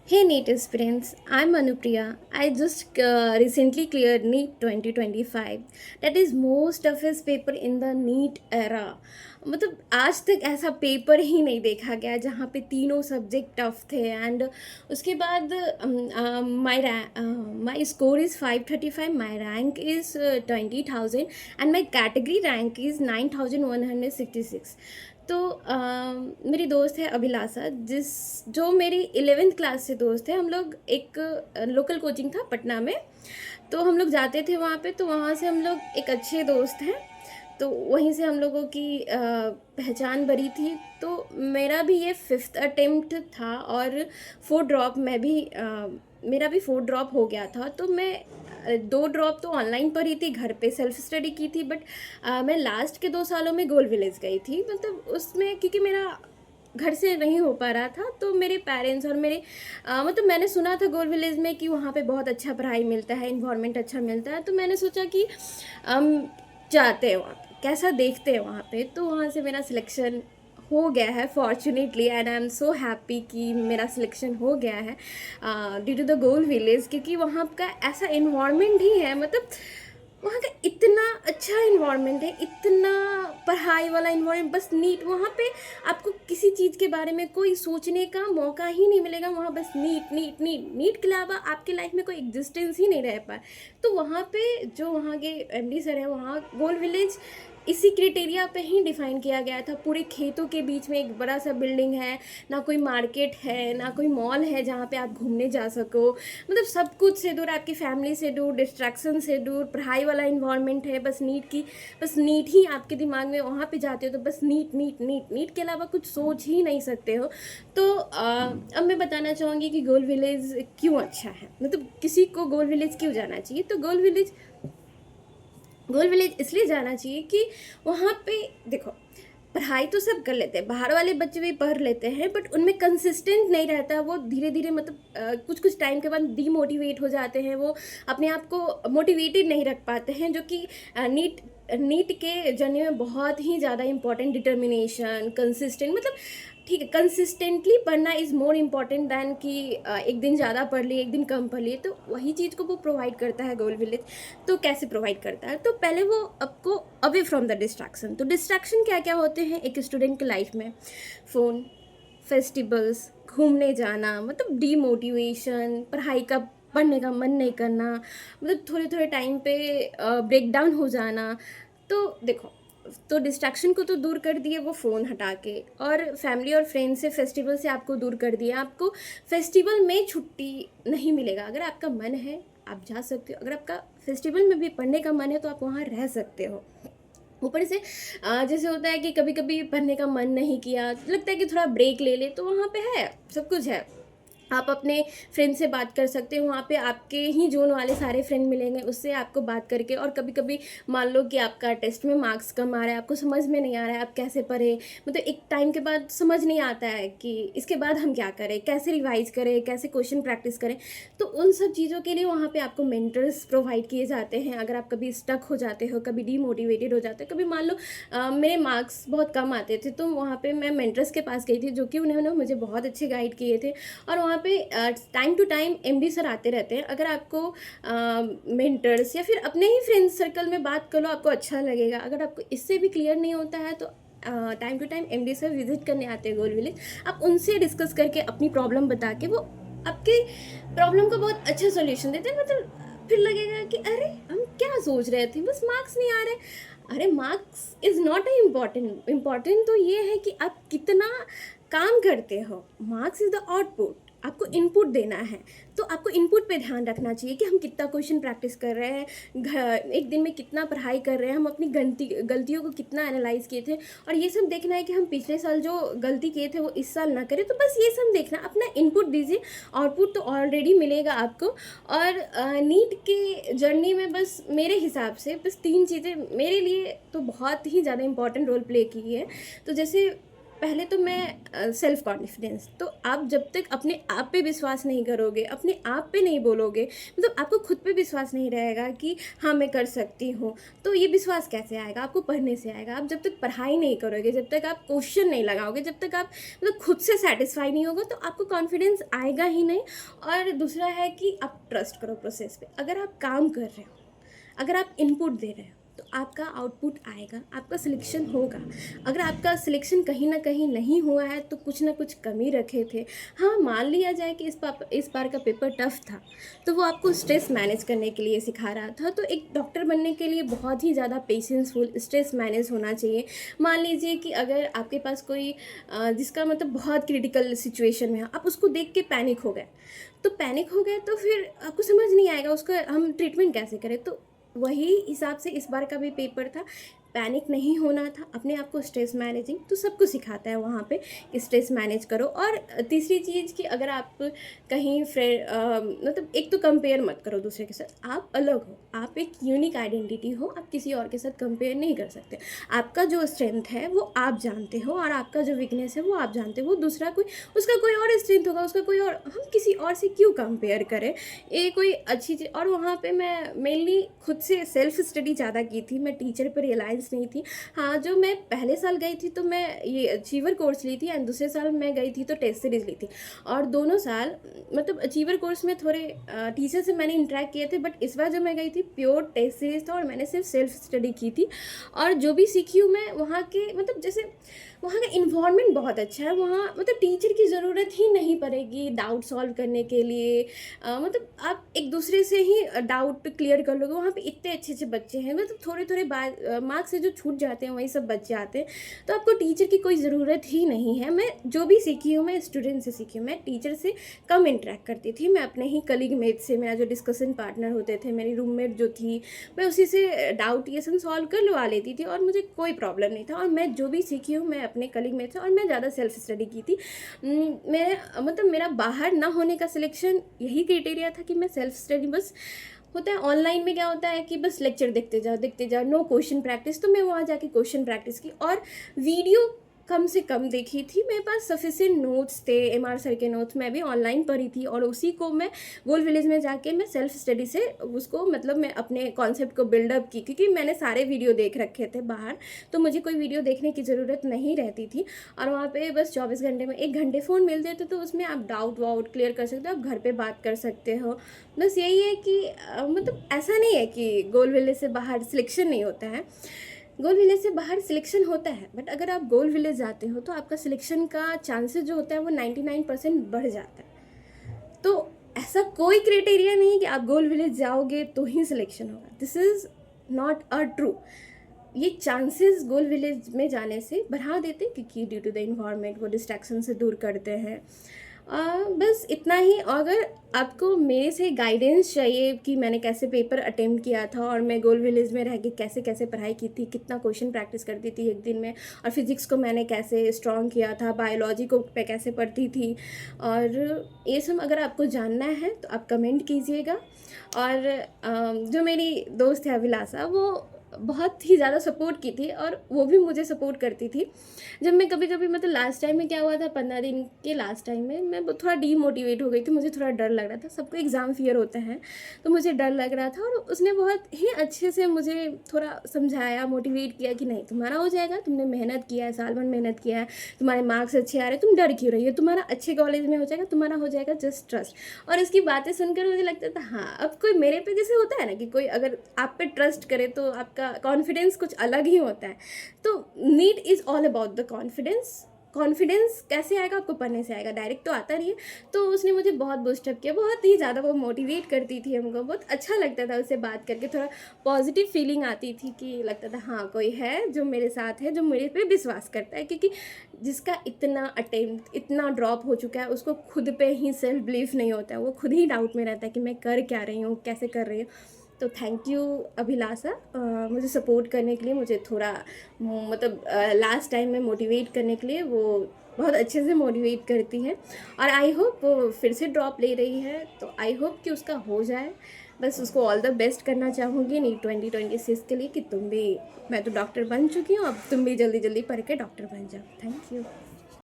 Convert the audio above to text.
Hey NEET aspirants, I'm Anupriya. I just recently cleared NEET 2025. That is most toughest paper in the NEET era. मतलब आज तक ऐसा paper ही नहीं देखा गया जहाँ पे तीनों सब्जेक्ट टफ थे एंड उसके बाद माई score is 535, my rank is 20,000 and my category rank is 9,166। तो मेरी दोस्त है अभिलाषा, जो मेरी 11th क्लास से दोस्त है। हम लोग एक लोकल कोचिंग था पटना में, तो हम लोग जाते थे वहाँ पे। तो वहाँ से हम लोग एक अच्छे दोस्त हैं, तो वहीं से हम लोगों की पहचान बनी थी। तो मेरा भी ये 5th अटेम्प्ट था और 4 ड्रॉप मैं भी मेरा भी 4 ड्रॉप हो गया था। तो मैं 2 ड्रॉप तो ऑनलाइन पढ़ी थी, घर पे सेल्फ स्टडी की थी। बट मैं लास्ट के 2 सालों में गोल विलेज गई थी। मतलब उसमें क्योंकि मेरा घर से नहीं हो पा रहा था, तो मेरे पेरेंट्स और मेरे मतलब मैंने सुना था गोल विलेज में कि वहाँ पे बहुत अच्छा पढ़ाई मिलता है, इन्वायरमेंट अच्छा मिलता है। तो मैंने सोचा कि हम जाते हैं वहाँ पे, कैसा देखते हैं वहाँ पे। तो वहाँ से मेरा सिलेक्शन हो गया है fortunately, and I am so happy कि मेरा सिलेक्शन हो गया है due to the goal village. क्योंकि वहाँ का ऐसा इन्वायरमेंट ही है, मतलब वहाँ का इतना अच्छा इन्वायरमेंट है, इतना पढ़ाई वाला इन्वायरमेंट। बस नीट, वहाँ पे आपको किसी चीज़ के बारे में कोई सोचने का मौका ही नहीं मिलेगा। वहाँ बस नीट नीट नीट नीट के अलावा आपके लाइफ में कोई एग्जिस्टेंस ही नहीं रह पाए। तो वहाँ पे जो वहाँ के एमडी सर है, वहाँ गोल विलेज इसी क्राइटेरिया पे ही डिफ़ाइन किया गया था। पूरे खेतों के बीच में एक बड़ा सा बिल्डिंग है, ना कोई मार्केट है, ना कोई मॉल है जहाँ पे आप घूमने जा सको। मतलब सब कुछ से दूर, आपकी फैमिली से दूर, डिस्ट्रैक्शन से दूर, पढ़ाई वाला इन्वायरमेंट है। बस नीट ही आपके दिमाग में, वहाँ पे जाते हो तो बस नीट नीट नीट नीट के अलावा कुछ सोच ही नहीं सकते हो। तो अब मैं बताना चाहूँगी कि गोल विलेज क्यों अच्छा है, मतलब किसी को गोल विलेज क्यों जाना चाहिए। तो गोल विलेज इसलिए जाना चाहिए कि वहाँ पे देखो, पढ़ाई तो सब कर लेते हैं, बाहर वाले बच्चे भी पढ़ लेते हैं, बट उनमें कंसिस्टेंट नहीं रहता। वो धीरे धीरे, मतलब कुछ कुछ टाइम के बाद डीमोटिवेट हो जाते हैं। वो अपने आप को मोटिवेटेड नहीं रख पाते हैं, जो कि नीट नीट के जर्नी में बहुत ही ज़्यादा इंपॉर्टेंट। डिटर्मिनेशन, कंसिस्टेंट, मतलब ठीक है, कंसिस्टेंटली पढ़ना इज़ मोर इम्पॉर्टेंट दैन कि एक दिन ज़्यादा पढ़ लिए, एक दिन कम पढ़ लिए। तो वही चीज़ को वो प्रोवाइड करता है गोल विलेज। तो कैसे प्रोवाइड करता है, तो पहले वो आपको अवे फ्रॉम द डिस्ट्रैक्शन। तो डिस्ट्रैक्शन क्या क्या होते हैं एक स्टूडेंट की लाइफ में? फ़ोन, फेस्टिवल्स, घूमने जाना, मतलब डीमोटिवेशन, पढ़ाई का पढ़ने का मन नहीं करना, मतलब थोड़े थोड़े टाइम पे ब्रेक डाउन हो जाना। तो देखो, तो डिस्ट्रैक्शन को तो दूर कर दिए वो फ़ोन हटा के, और फैमिली और फ्रेंड्स से, फेस्टिवल से आपको दूर कर दिया। आपको फेस्टिवल में छुट्टी नहीं मिलेगा। अगर आपका मन है आप जा सकते हो, अगर आपका फेस्टिवल में भी पढ़ने का मन है तो आप वहाँ रह सकते हो। ऊपर से जैसे होता है कि कभी कभी पढ़ने का मन नहीं किया, लगता है कि थोड़ा ब्रेक ले ले, तो वहाँ पे है, सब कुछ है। आप अपने फ्रेंड से बात कर सकते हो, वहाँ पे आपके ही जोन वाले सारे फ्रेंड मिलेंगे, उससे आपको बात करके। और कभी कभी मान लो कि आपका टेस्ट में मार्क्स कम आ रहा है, आपको समझ में नहीं आ रहा है आप कैसे पढ़े, मतलब एक टाइम के बाद समझ नहीं आता है कि इसके बाद हम क्या करें, कैसे रिवाइज करें, कैसे क्वेश्चन प्रैक्टिस करें। तो उन सब चीज़ों के लिए वहाँ पे आपको मेंटर्स प्रोवाइड किए जाते हैं। अगर आप कभी स्टक हो जाते हो, कभी डीमोटिवेटेड हो जाते हो, कभी मान लो मेरे मार्क्स बहुत कम आते थे, तो वहाँ पे मैं मेंटर्स के पास गई थी, जो कि उन्होंने मुझे बहुत अच्छे गाइड किए थे। और वहाँ पे time to time MD sir आते रहते हैं। अगर आपको मेंटर्स या फिर अपने ही फ्रेंड सर्कल में बात कर लो, आपको अच्छा लगेगा। अगर आपको इससे भी क्लियर नहीं होता है तो time to time MD sir visit करने आते हैं गोल विलेज। आप उनसे डिस्कस करके अपनी प्रॉब्लम बता के, वो आपके प्रॉब्लम का बहुत अच्छा सोल्यूशन देते हैं। मतलब फिर लगेगा कि अरे हम क्या सोच रहे थे, बस मार्क्स नहीं आ रहे। अरे marks is not a important, important तो ये है कि आप कितना काम करते हो। मार्क्स इज़ द आउटपुट, आपको इनपुट देना है। तो आपको इनपुट पे ध्यान रखना चाहिए कि हम कितना क्वेश्चन प्रैक्टिस कर रहे हैं, एक दिन में कितना पढ़ाई कर रहे हैं, हम अपनी गलतियों को कितना एनालाइज किए थे। और ये सब देखना है कि हम पिछले साल जो गलती किए थे वो इस साल ना करें। तो बस ये सब देखना, अपना इनपुट दीजिए, आउटपुट तो ऑलरेडी मिलेगा आपको। और नीट की जर्नी में बस मेरे हिसाब से बस 3 चीज़ें मेरे लिए तो बहुत ही ज़्यादा इंपॉर्टेंट रोल प्ले की है। तो जैसे पहले तो मैं सेल्फ कॉन्फिडेंस, तो आप जब तक अपने आप पे विश्वास नहीं करोगे, अपने आप पे नहीं बोलोगे, मतलब आपको खुद पे विश्वास नहीं रहेगा कि हाँ मैं कर सकती हूँ, तो ये विश्वास कैसे आएगा? आपको पढ़ने से आएगा। आप जब तक पढ़ाई नहीं करोगे, जब तक आप क्वेश्चन नहीं लगाओगे, जब तक आप मतलब खुद से सेटिस्फाई नहीं होगा, तो आपको कॉन्फिडेंस आएगा ही नहीं। और दूसरा है कि आप ट्रस्ट करो प्रोसेस पे। अगर आप काम कर रहे हो, अगर आप इनपुट दे रहे हो, तो आपका आउटपुट आएगा, आपका सिलेक्शन होगा। अगर आपका सिलेक्शन कहीं ना कहीं नहीं हुआ है तो कुछ ना कुछ कमी रखे थे। हाँ, मान लिया जाए कि इस बार का पेपर टफ था, तो वो आपको स्ट्रेस मैनेज करने के लिए सिखा रहा था। तो एक डॉक्टर बनने के लिए बहुत ही ज़्यादा पेशेंसफुल स्ट्रेस मैनेज होना चाहिए। मान लीजिए कि अगर आपके पास कोई जिसका मतलब बहुत क्रिटिकल सिचुएशन में है, आप उसको देख के पैनिक हो गए, तो फिर आपको समझ नहीं आएगा उसका हम ट्रीटमेंट कैसे करें। तो वही हिसाब से इस बार का भी पेपर था, पैनिक नहीं होना था, अपने आप को स्ट्रेस मैनेजिंग तो सब कुछ सिखाता है वहाँ पे कि स्ट्रेस मैनेज करो। और तीसरी चीज़ कि अगर आप कहीं मतलब एक तो कंपेयर मत करो दूसरे के साथ, आप अलग हो, आप एक यूनिक आइडेंटिटी हो, आप किसी और के साथ कंपेयर नहीं कर सकते। आपका जो स्ट्रेंथ है वो आप जानते हो और आपका जो वीकनेस है वो आप जानते हो। वो दूसरा कोई, उसका कोई और स्ट्रेंथ होगा, उसका कोई और, हम किसी और से क्यों कंपेयर करें? ये कोई अच्छी चीज़। और वहाँ पे मैं मेनली खुद से सेल्फ स्टडी ज़्यादा की थी, मैं टीचर पर रिलायंस नहीं थी। हाँ, जो मैं पहले साल गई थी तो मैं ये अचीवर कोर्स ली थी, एंड दूसरे साल मैं गई थी तो टेस्ट सीरीज़ ली थी। और दोनों साल मतलब अचीवर कोर्स में थोड़े टीचर से मैंने इंटरेक्ट किए थे, बट इस बार जब मैं गई थी प्योर टेस्ट सीरीज़ था और मैंने सिर्फ सेल्फ स्टडी की थी। और जो भी सीखी हूँ मैं वहाँ के, मतलब जैसे वहाँ का इन्वायरमेंट बहुत अच्छा है। वहाँ मतलब टीचर की ज़रूरत ही नहीं पड़ेगी डाउट सॉल्व करने के लिए। मतलब आप एक दूसरे से ही डाउट क्लियर कर लोगे। वहाँ पे इतने अच्छे अच्छे बच्चे हैं, मतलब थोड़े थोड़े मार्क्स से जो छूट जाते हैं वही सब बच्चे आते हैं, तो आपको टीचर की कोई ज़रूरत ही नहीं है। मैं जो भी सीखी हूँ मैं स्टूडेंट से सीखी हूँ, मैं टीचर से कम इंटरेक्ट करती थी। मैं अपने ही कलीग मेट से, मेरा जो डिस्कशन पार्टनर होते थे, मेरी रूममेट जो थी, मैं उसी से डाउट ये सब सॉल्व करवा लेती थी और मुझे कोई प्रॉब्लम नहीं था। और मैं जो भी सीखी हूँ मैं अपने कलीग मेट से, और मैं ज़्यादा सेल्फ स्टडी की थी। मैं मतलब मेरा बाहर ना होने का सिलेक्शन यही क्राइटेरिया था कि मैं सेल्फ स्टडी बस। होता है ऑनलाइन में क्या होता है कि बस लेक्चर देखते जाओ, नो क्वेश्चन प्रैक्टिस। तो मैं वहाँ जाके क्वेश्चन प्रैक्टिस की और वीडियो कम से कम देखी थी। मेरे पास सफिशिएंट नोट्स थे, एमआर सर के नोट्स मैं भी ऑनलाइन पढ़ी थी, और उसी को मैं गोल विलेज में जाके मैं सेल्फ स्टडी से उसको मतलब मैं अपने कॉन्सेप्ट को बिल्डअप की, क्योंकि मैंने सारे वीडियो देख रखे थे बाहर, तो मुझे कोई वीडियो देखने की ज़रूरत नहीं रहती थी। और वहाँ पे बस 24 घंटे में 1 घंटे फ़ोन मिलते थे, तो उसमें आप डाउट वाउट क्लियर कर सकते हो, आप घर पर बात कर सकते हो। बस यही है कि मतलब ऐसा नहीं है कि गोल विलेज से बाहर सिलेक्शन नहीं होता है। गोल विलेज से बाहर सिलेक्शन होता है, बट अगर आप गोल विलेज जाते हो तो आपका सिलेक्शन का चांसेस जो होता है वो 99% बढ़ जाता है। तो ऐसा कोई क्राइटेरिया नहीं है कि आप गोल विलेज जाओगे तो ही सिलेक्शन होगा। This is not a true. ये चांसेस गोल विलेज में जाने से बढ़ा देते हैं, क्योंकि ड्यू टू द इन्वायरमेंट वो डिस्ट्रैक्शन से दूर करते हैं। बस इतना ही। अगर आपको मेरे से गाइडेंस चाहिए कि मैंने कैसे पेपर अटेम्प्ट किया था और मैं गोल विलेज में रह के कैसे कैसे पढ़ाई की थी, कितना क्वेश्चन प्रैक्टिस करती थी एक दिन में, और फिज़िक्स को मैंने कैसे स्ट्रॉन्ग किया था, बायोलॉजी को पे कैसे पढ़ती थी, और ये सब अगर आपको जानना है तो आप कमेंट कीजिएगा। और जो मेरी दोस्त है अभिलाषा, वो बहुत ही ज़्यादा सपोर्ट की थी और वो भी मुझे सपोर्ट करती थी। जब मैं कभी कभी मतलब लास्ट टाइम में क्या हुआ था, 15 दिन के लास्ट टाइम में मैं थोड़ा डीमोटिवेट हो गई थी, मुझे थोड़ा डर लग रहा था। सबको एग्ज़ाम फियर होता है, तो मुझे डर लग रहा था, और उसने बहुत ही अच्छे से मुझे थोड़ा समझाया, मोटिवेट किया कि नहीं तुम्हारा हो जाएगा, तुमने मेहनत किया है, साल भर मेहनत किया है, तुम्हारे मार्क्स अच्छे आ रहे, तुम डर क्यों रही हो, तुम्हारा अच्छे कॉलेज में हो जाएगा, तुम्हारा हो जाएगा, जस्ट ट्रस्ट। और इसकी बातें सुनकर मुझे लगता था हाँ, अब कोई मेरे पे जैसे होता है ना कि कोई अगर आप पे ट्रस्ट करे तो आपका कॉन्फिडेंस कुछ अलग ही होता है। तो need is all about the confidence. Confidence कैसे आएगा? आपको पढ़ने से आएगा, डायरेक्ट तो आता नहीं है। तो उसने मुझे बहुत बूस्टअप किया, बहुत ही ज़्यादा वो मोटिवेट करती थी हमको, बहुत अच्छा लगता था उससे बात करके, थोड़ा पॉजिटिव फीलिंग आती थी कि लगता था हाँ कोई है जो मेरे साथ है, जो मेरे पे विश्वास करता है। क्योंकि जिसका इतना अटेम्प्ट, इतना ड्रॉप हो चुका है, उसको खुद पे ही सेल्फ बिलीफ नहीं होता है, वो खुद ही डाउट में रहता है कि मैं कर क्या रही हूँ, कैसे कर रही हूँ। तो थैंक यू अभिलाषा, मुझे सपोर्ट करने के लिए, मुझे थोड़ा मतलब लास्ट टाइम में मोटिवेट करने के लिए। वो बहुत अच्छे से मोटिवेट करती है, और आई होप वो फिर से ड्रॉप ले रही है, तो आई होप कि उसका हो जाए। बस उसको ऑल द बेस्ट करना चाहूँगी नीट 2026 के लिए कि तुम भी, मैं तो डॉक्टर बन चुकी हूँ, अब तुम भी जल्दी जल्दी पढ़ के डॉक्टर बन जाओ। Thank you.